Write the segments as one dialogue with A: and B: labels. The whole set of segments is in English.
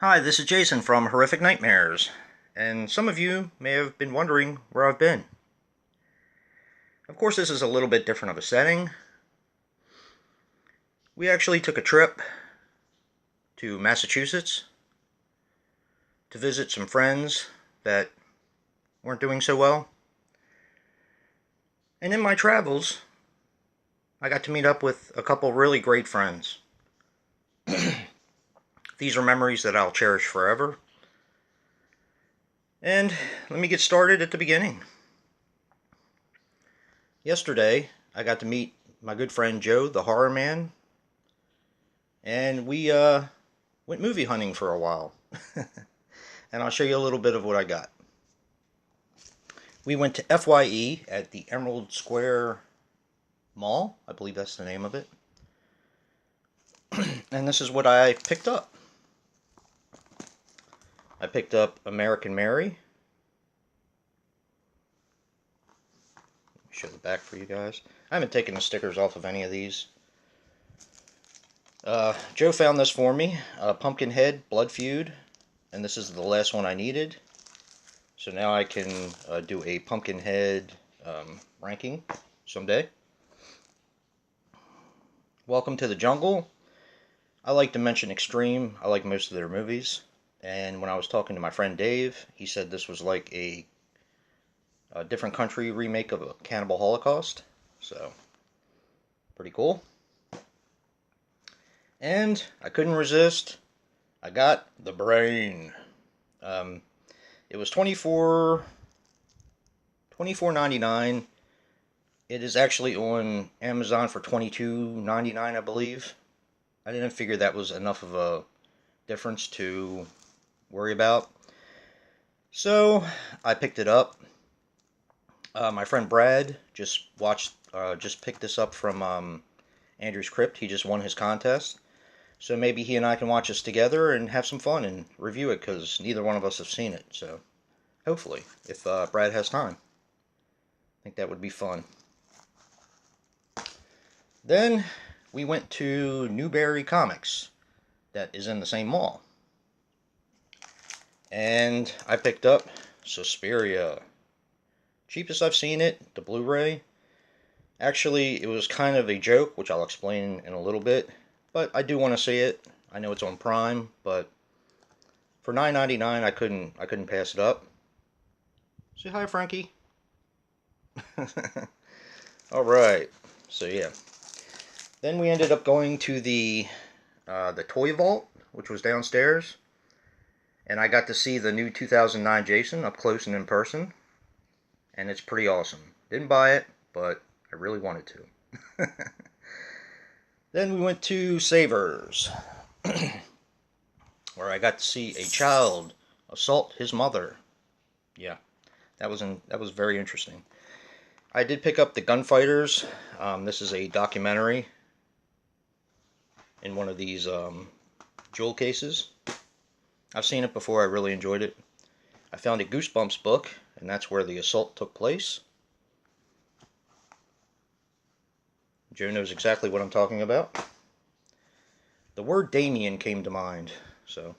A: Hi, this is Jason from Horrific Nightmares, and some of you may have been wondering where I've been. Of course, this is a little bit different of a setting. We actually took a trip to Massachusetts to visit some friends that weren't doing so well. And in my travels, I got to meet up with a couple really great friends. These are memories that I'll cherish forever. And let me get started at the beginning. Yesterday, I got to meet my good friend Joe TheHORRORman, and we went movie hunting for a while. And I'll show you a little bit of what I got. We went to FYE at the Emerald Square Mall. I believe that's the name of it. And this is what I picked up. I picked up American Mary. Let me show the back for you guys. I haven't taken the stickers off of any of these. Joe found this for me. Pumpkinhead Blood Feud. And this is the last one I needed. So now I can do a Pumpkinhead ranking someday. Welcome to the Jungle. I like Dimension Extreme. I like most of their movies. And when I was talking to my friend Dave, he said this was like a different country remake of a Cannibal Holocaust. So, pretty cool. And I couldn't resist. I got The Brain. It was $24.99. It is actually on Amazon for $22.99, I believe. I didn't figure that was enough of a difference to worry about. So I picked it up. My friend Brad just picked this up from Andrew's Crypt. He just won his contest. So maybe he and I can watch this together and have some fun and review it, because neither one of us have seen it. So hopefully, if Brad has time. I think that would be fun. Then we went to Newberry Comics, that is in the same mall. And I picked up Suspiria. Cheapest I've seen it, the Blu-ray. Actually, it was kind of a joke, which I'll explain in a little bit. But I do want to see it. I know it's on Prime, but for $9.99, I couldn't pass it up. Say hi, Frankie. All right. So yeah. Then we ended up going to the Toy Vault, which was downstairs. And I got to see the new 2009 Jason up close and in person. And it's pretty awesome. Didn't buy it, but I really wanted to. Then we went to Savers, where I got to see a child assault his mother. Yeah, that was very interesting. I did pick up The Gunfighters. This is a documentary in one of these jewel cases. I've seen it before. I really enjoyed it. I found a Goosebumps book, and that's where the assault took place. Joe knows exactly what I'm talking about. The word Damien came to mind, so.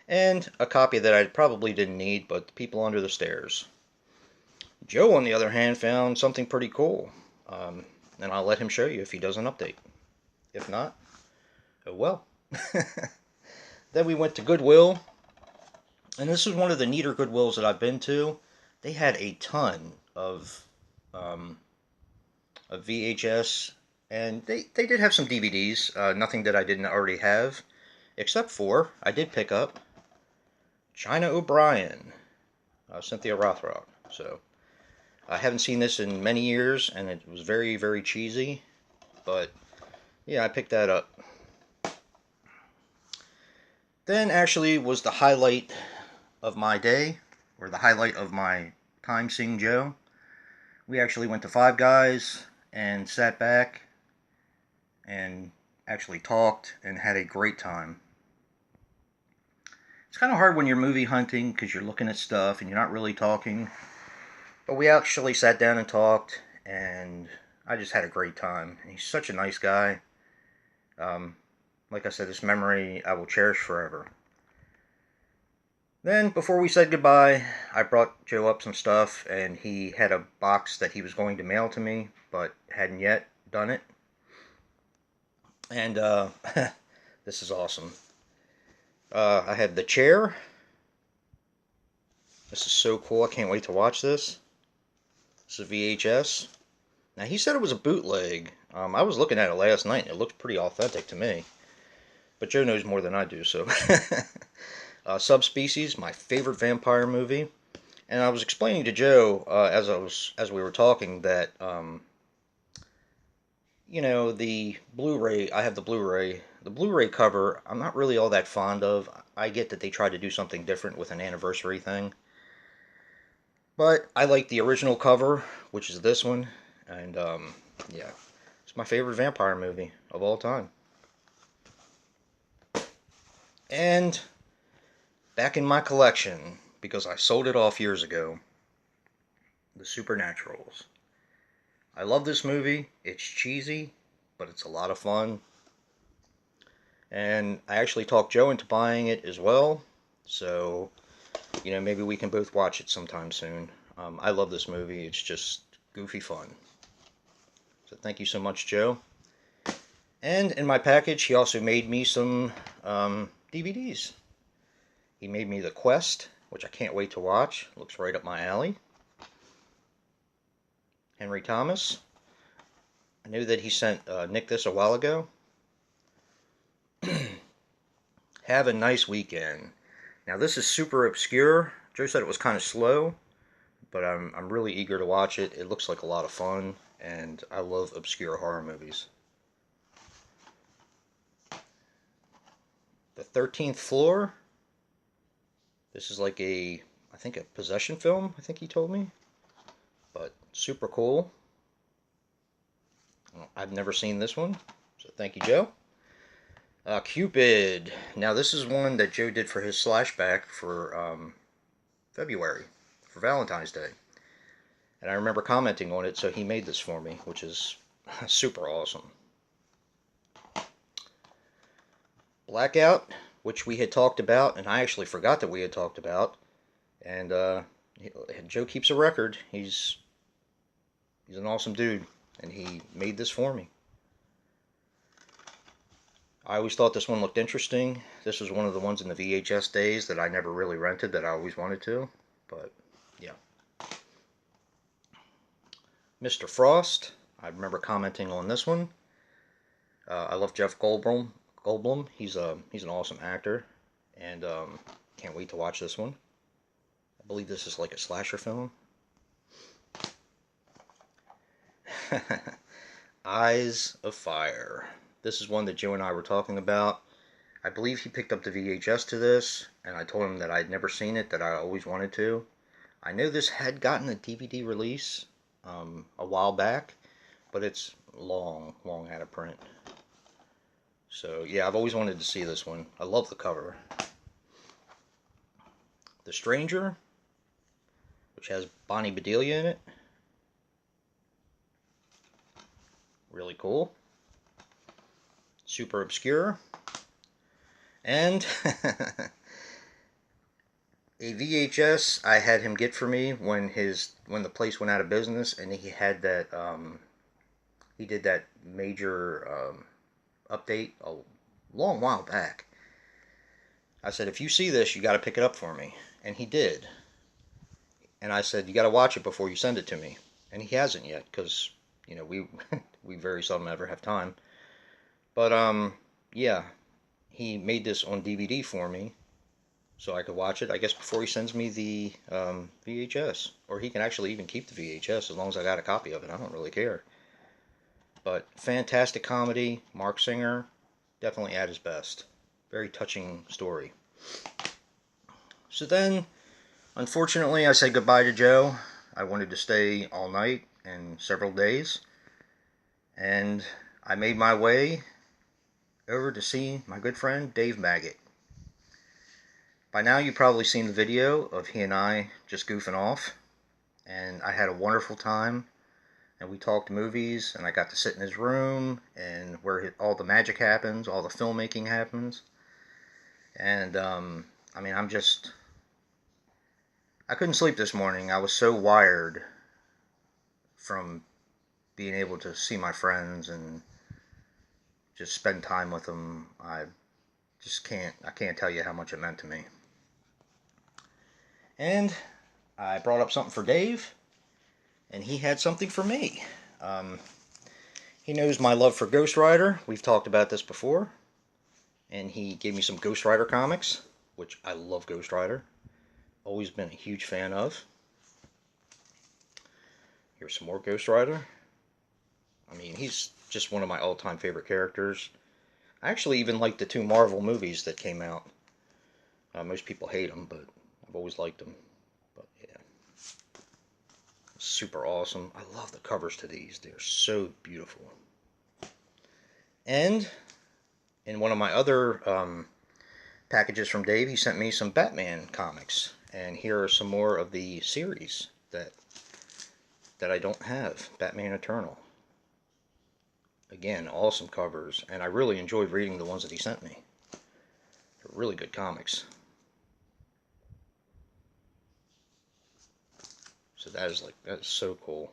A: And a copy that I probably didn't need, but The People Under the Stairs. Joe, on the other hand, found something pretty cool. And I'll let him show you if he does an update. If not, oh well. Then we went to Goodwill. And this is one of the neater Goodwills that I've been to. They had a ton of VHS, and they did have some DVDs. Nothing that I didn't already have, except for I did pick up China O'Brien, Cynthia Rothrock. So I haven't seen this in many years, and it was very, very cheesy. But yeah, I picked that up. Then actually was the highlight of my day, or the highlight of my time seeing Joe. We actually went to Five Guys and sat back and actually talked and had a great time. It's kind of hard when you're movie hunting because you're looking at stuff and you're not really talking. But we actually sat down and talked, and I just had a great time. And he's such a nice guy. Like I said, this memory I will cherish forever. Then, before we said goodbye, I brought Joe up some stuff, and he had a box that he was going to mail to me, but hadn't yet done it. And, this is awesome. I have the chair. This is so cool. I can't wait to watch this. This is VHS. Now, he said it was a bootleg. I was looking at it last night, and it looked pretty authentic to me. But Joe knows more than I do, so. Subspecies, my favorite vampire movie. And I was explaining to Joe as we were talking that the Blu-ray. I have the Blu-ray. The Blu-ray cover, I'm not really all that fond of. I get that they tried to do something different with an anniversary thing, but I like the original cover, which is this one, and yeah, it's my favorite vampire movie of all time. And back in my collection, because I sold it off years ago, The Supernaturals. I love this movie. It's cheesy, but it's a lot of fun. And I actually talked Joe into buying it as well. So, maybe we can both watch it sometime soon. I love this movie. It's just goofy fun. So thank you so much, Joe. And in my package, he also made me some DVDs. He made me The Quest, which I can't wait to watch. Looks right up my alley. Henry Thomas. I knew that he sent Nick this a while ago. Have a Nice Weekend. Now this is super obscure. Joe said it was kind of slow, but I'm really eager to watch it. It looks like a lot of fun, and I love obscure horror movies. The 13th Floor. This is like I think a possession film, I think he told me. But super cool. I've never seen this one, so thank you, Joe. Cupid. Now this is one that Joe did for his slashback for February, for Valentine's Day. And I remember commenting on it, so he made this for me, which is super awesome. Blackout, which we had talked about, and I actually forgot that we had talked about. And Joe keeps a record. He's an awesome dude, and he made this for me. I always thought this one looked interesting. This was one of the ones in the VHS days that I never really rented that I always wanted to. But, yeah. Mr. Frost. I remember commenting on this one. I love Jeff Goldblum. He's an awesome actor. And can't wait to watch this one. I believe this is like a slasher film. Eyes of Fire. This is one that Joe and I were talking about. I believe he picked up the VHS to this, and I told him that I'd never seen it, that I always wanted to. I know this had gotten a DVD release a while back, but it's long out of print. So, yeah, I've always wanted to see this one. I love the cover. The Stranger, which has Bonnie Bedelia in it. Really cool. Super obscure. And a VHS I had him get for me when the place went out of business, and he had that he did that major update a long while back. I said, if you see this, you got to pick it up for me, and he did. And I said, you got to watch it before you send it to me, and he hasn't yet because we we very seldom ever have time. But yeah, he made this on DVD for me, so I could watch it, I guess, before he sends me the VHS. Or he can actually even keep the VHS as long as I got a copy of it. I don't really care. But fantastic comedy. Mark Singer, definitely at his best. Very touching story. So then, unfortunately, I said goodbye to Joe. I wanted to stay all night and several days. And I made my way over to see my good friend Dave Maggot. By now you've probably seen the video of he and I just goofing off, and I had a wonderful time, and we talked movies, and I got to sit in his room, and where all the magic happens, all the filmmaking happens, and I mean, I'm just I couldn't sleep this morning. I was so wired from being able to see my friends and just spend time with them. I can't tell you how much it meant to me. And I brought up something for Dave, and he had something for me. Um, he knows my love for Ghost Rider. We've talked about this before. And he gave me some Ghost Rider comics, which I love Ghost Rider. Always been a huge fan of. Here's some more Ghost Rider. I mean, he's just one of my all-time favorite characters. I actually even like the two Marvel movies that came out. Most people hate them, but I've always liked them. But yeah, super awesome. I love the covers to these. They're so beautiful. And in one of my other packages from Dave, he sent me some Batman comics. And here are some more of the series that I don't have. Batman Eternal. Again, awesome covers, and I really enjoyed reading the ones that he sent me. They're really good comics. So that is so cool.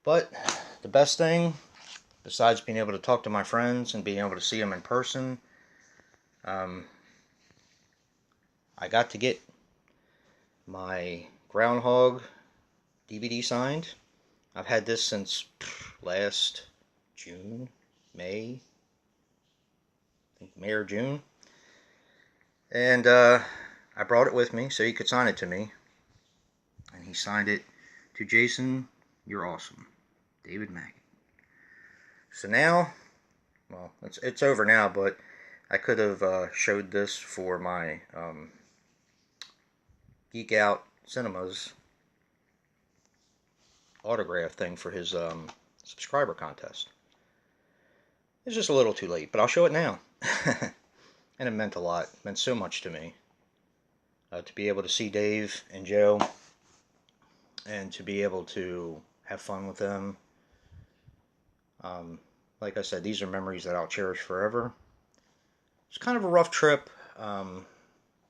A: But the best thing, besides being able to talk to my friends and being able to see them in person, I got to get my Groundhog DVD signed. I've had this since last June, May, I think May or June. And I brought it with me so he could sign it to me. And he signed it to Jason, you're awesome, David Maggot. So now, well, it's over now, but I could have showed this for my Geek Out Cinemas autograph thing for his subscriber contest. It's just a little too late, but I'll show it now. And it meant a lot. It meant so much to me. To be able to see Dave and Joe and to be able to have fun with them. Like I said, these are memories that I'll cherish forever. It's kind of a rough trip.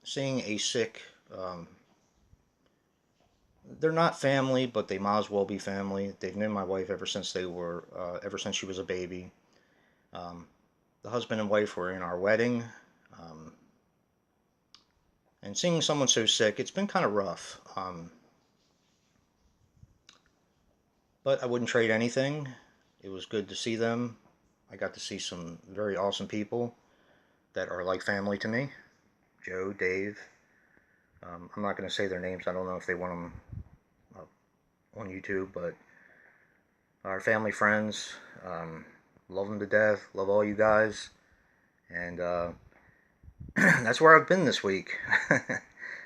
A: Seeing a sick... they're not family, but they might as well be family. They've known my wife ever since ever since she was a baby. The husband and wife were in our wedding. And seeing someone so sick, it's been kind of rough. But I wouldn't trade anything. It was good to see them. I got to see some very awesome people that are like family to me. Joe, Dave. I'm not going to say their names. I don't know if they want them on YouTube, but our family friends. Love them to death. Love all you guys. And that's where I've been this week.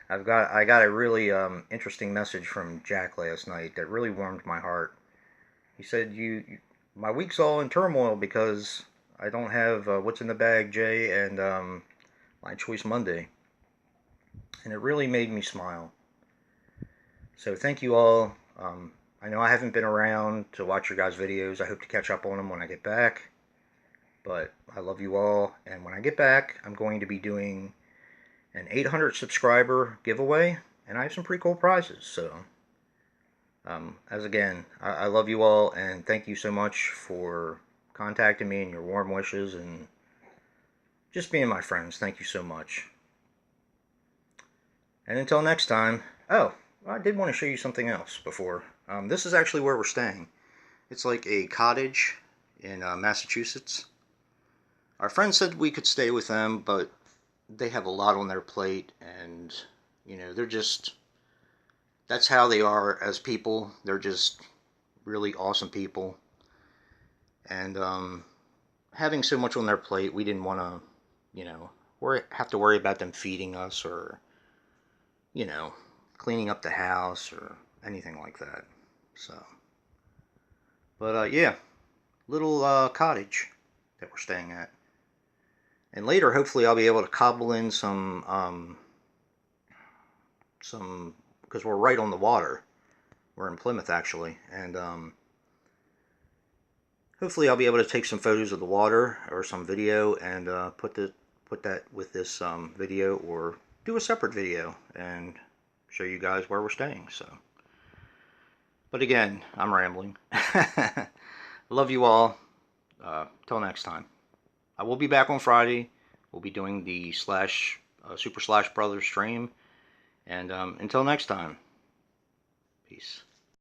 A: I got a really interesting message from Jack last night that really warmed my heart. He said, my week's all in turmoil because I don't have What's in the Bag, Jay, and My Choice Monday. And it really made me smile. So thank you all. I know I haven't been around to watch your guys' videos. I hope to catch up on them when I get back. But I love you all. And when I get back, I'm going to be doing an 800 subscriber giveaway. And I have some pretty cool prizes. So, I love you all. And thank you so much for contacting me and your warm wishes. And just being my friends. Thank you so much. And until next time. Oh, I did want to show you something else before. This is actually where we're staying. It's like a cottage in Massachusetts. Our friend said we could stay with them, but they have a lot on their plate, and, they're just, that's how they are as people. They're just really awesome people. And having so much on their plate, we didn't want to, have to worry about them feeding us or, cleaning up the house or anything like that. So, but yeah, little cottage that we're staying at. And later, hopefully, I'll be able to cobble in some, because we're right on the water. We're in Plymouth, actually, and hopefully, I'll be able to take some photos of the water or some video and put that with this video, or do a separate video and show you guys where we're staying. So, but again, I'm rambling. Love you all. Till next time. I will be back on Friday. We'll be doing the Super Slash Brothers stream. And until next time, peace.